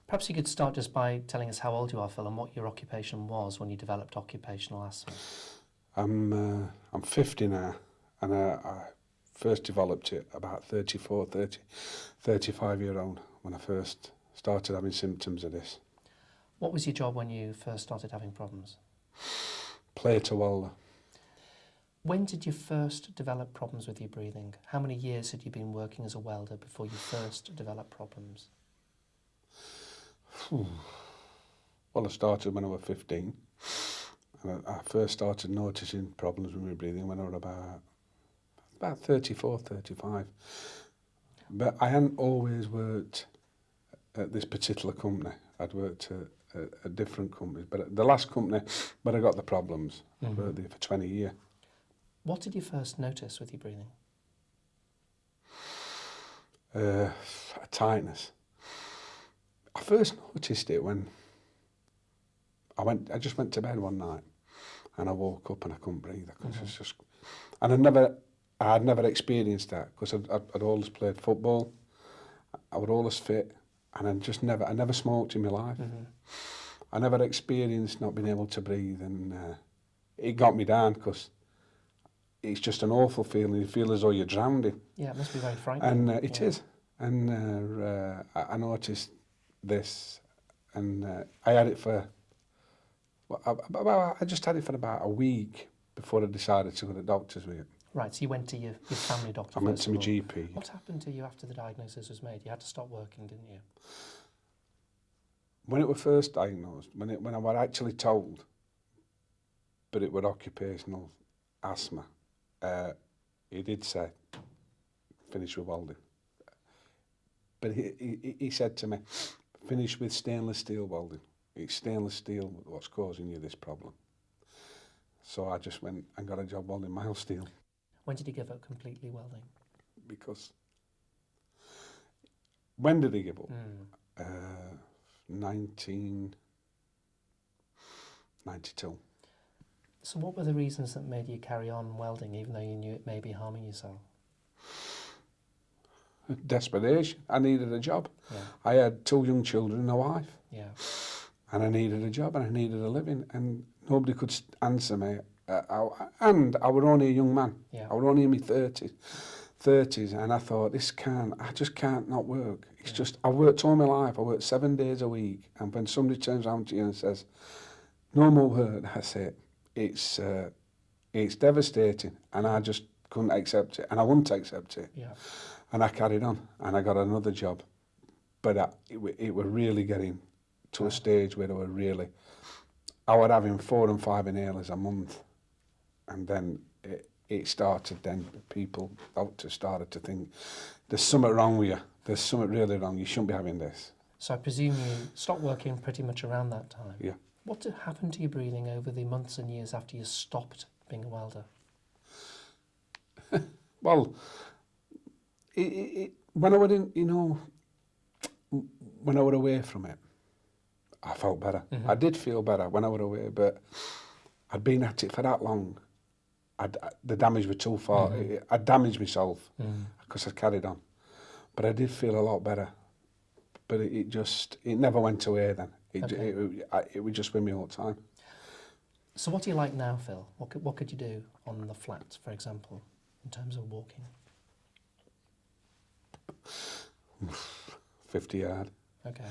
Perhaps you could start just by telling us how old you are, Phil, and what your occupation was when you developed occupational asthma. I'm 50 now, and I first developed it about 35-year-old when I first started having symptoms of this. What was your job when you first started having problems? Plater welder. When did you first develop problems with your breathing? How many years had you been working as a welder before you first developed problems? Well, I started when I was 15. And I first started noticing problems with my breathing when I was about 34, 35. But I hadn't always worked at this particular company. I'd worked at different companies. But at the last company where I got the problems, I worked there for 20 years. What did you first notice with your breathing? A tightness. I first noticed it when I just went to bed one night and I woke up and I couldn't breathe. It's just, and I had never experienced that because I'd always played football. I was always fit, and I never smoked in my life. I never experienced not being able to breathe, and it got me down because it's just an awful feeling. You feel as though you're drowning. Yeah, it must be very frightening. And it is. And I noticed this, and I had it for. I just had it for about a week before I decided to go to the doctors with it. Right, so you went to your family doctor. I went to my GP. What happened to you after the diagnosis was made? You had to stop working, didn't you? When it was first diagnosed, when I was actually told, but it was occupational asthma, he did say, finish with welding. But he said to me, finish with stainless steel welding. It's stainless steel what's causing you this problem. So I just went and got a job welding mild steel. When did you give up completely welding? Because when did he give up? 1992. So what were the reasons that made you carry on welding even though you knew it may be harming yourself? Desperation. I needed a job. Yeah. I had 2 young children and a wife. Yeah. And I needed a job and I needed a living, and nobody could answer me. And I was only a young man. Yeah. I was only in my 30s, and I thought, I just can't not work. It's just, I worked all my life. I worked 7 days a week, and when somebody turns around to you and says, no more work, that's it. It's devastating, and I just couldn't accept it, and I wouldn't accept it. Yeah. And I carried on, and I got another job. But it was really getting to a stage where I was having 4 and 5 inhalers a month, and then it started. Then doctors started to think, there's something wrong with you. There's something really wrong. You shouldn't be having this. So I presume you stopped working pretty much around that time. Yeah. What did happen to your breathing over the months and years after you stopped being a welder? Well, when I was when I was away from it, I felt better. I did feel better when I was away, but I'd been at it for that long. The damage was too far. I damaged myself because I carried on. But I did feel a lot better. But it never went away then. It was just with me all the time. So what do you like now, Phil? What could you do on the flats, for example, in terms of walking? 50 yard. Okay.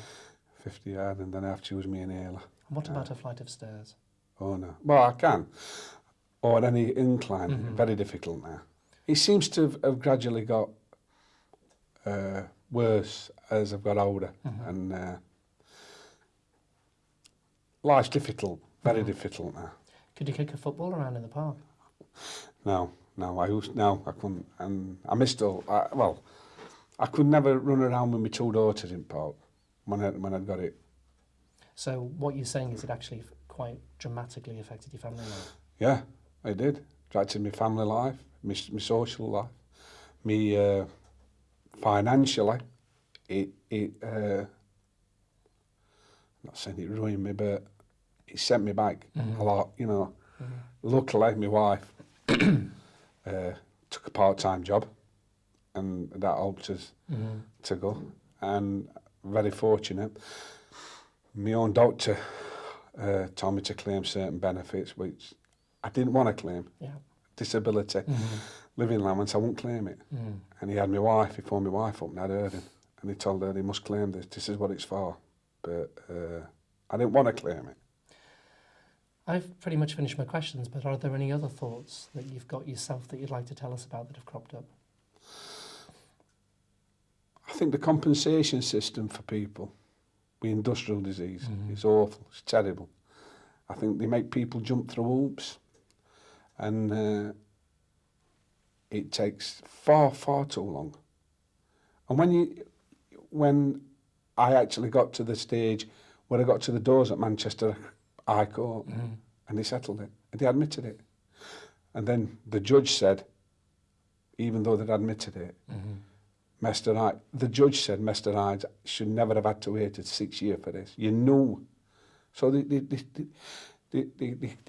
50 yard, and then I have to use my inhaler. And what about a flight of stairs? Oh no. Well, I can. Or any incline. Very difficult now. It seems to have gradually got worse as I've got older, and life's difficult. Very difficult now. Could you kick a football around in the park? No, I couldn't, and I missed all. I could never run around with my 2 daughters in park when I'd got it. So what you're saying is it actually quite dramatically affected your family life? Yeah, it did. Affected my family life, my social life, me financially. It I'm not saying it ruined me, but it sent me back a lot, Luckily, my wife took a part-time job, and that helped us to go. And very fortunate. My own doctor told me to claim certain benefits, which I didn't want to claim. Yeah. Disability, living allowance, I won't claim it. And he had my wife, he phoned my wife up and I'd heard him. And he told her he must claim this is what it's for. But I didn't want to claim it. I've pretty much finished my questions, but are there any other thoughts that you've got yourself that you'd like to tell us about that have cropped up? I think the compensation system for people with industrial disease is awful, it's terrible. I think they make people jump through hoops, and it takes far, far too long. And when I actually got to the stage where I got to the doors at Manchester High Court, and they settled it, and they admitted it. And then the judge said, even though they'd admitted it, the judge said Mr. Hyde should never have had to wait 6 years for this. You knew. So they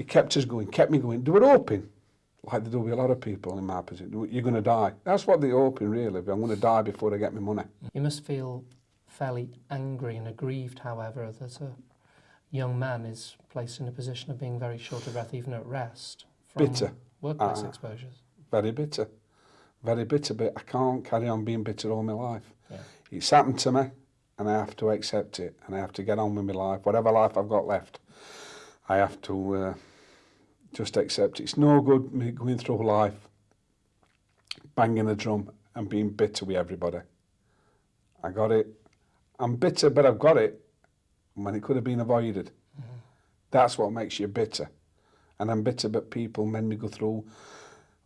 kept us going, kept me going. They were hoping, like they do with a lot of people in my position, you're going to die. That's what they're hoping, really. I'm going to die before I get my money. You must feel fairly angry and aggrieved, however, that a young man is placed in a position of being very short of breath, even at rest, from Bitter. workplace exposures. Very bitter. Very bitter, but I can't carry on being bitter all my life. Yeah. It's happened to me, and I have to accept it, and I have to get on with my life. Whatever life I've got left, I have to just accept it. It's no good me going through life banging the drum and being bitter with everybody. I got it. I'm bitter, but I've got it when it could have been avoided. That's what makes you bitter. And I'm bitter, but people made me go through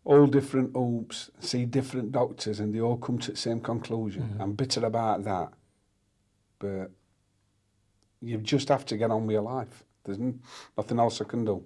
all different hoops, see different doctors, and they all come to the same conclusion. I'm bitter about that. But you just have to get on with your life. There's nothing else I can do.